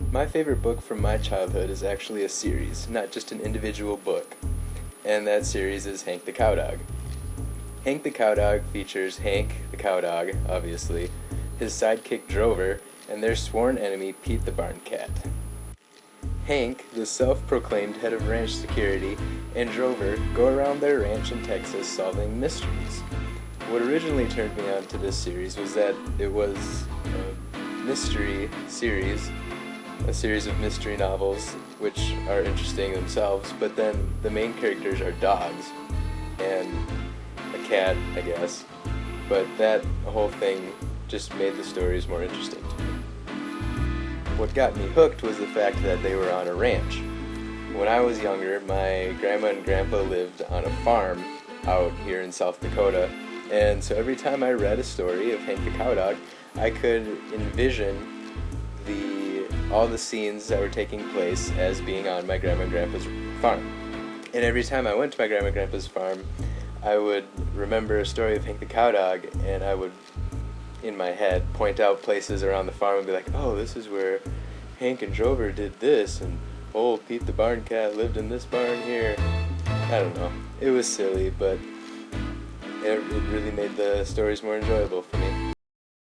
My favorite book from my childhood is actually a series, not just an individual book, and that series is Hank the Cowdog. Hank the Cowdog features Hank the Cowdog, obviously, his sidekick Drover, and their sworn enemy Pete the Barn Cat. Hank, the self-proclaimed head of ranch security, and Drover go around their ranch in Texas solving mysteries. What originally turned me on to this series was that it was a mystery series, a series of mystery novels, which are interesting themselves, but then the main characters are dogs, and a cat, I guess, but that whole thing just made the stories more interesting to me. What got me hooked was the fact that they were on a ranch. When I was younger, my grandma and grandpa lived on a farm out here in South Dakota, and so every time I read a story of Hank the Cowdog, I could envision all the scenes that were taking place as being on my grandma and grandpa's farm. And every time I went to my grandma and grandpa's farm, I would remember a story of Hank the Cowdog, and I would, in my head, point out places around the farm and be like, oh, this is where Hank and Drover did this, and oh, Pete the Barn Cat lived in this barn here. I don't know. It was silly, but it really made the stories more enjoyable for me.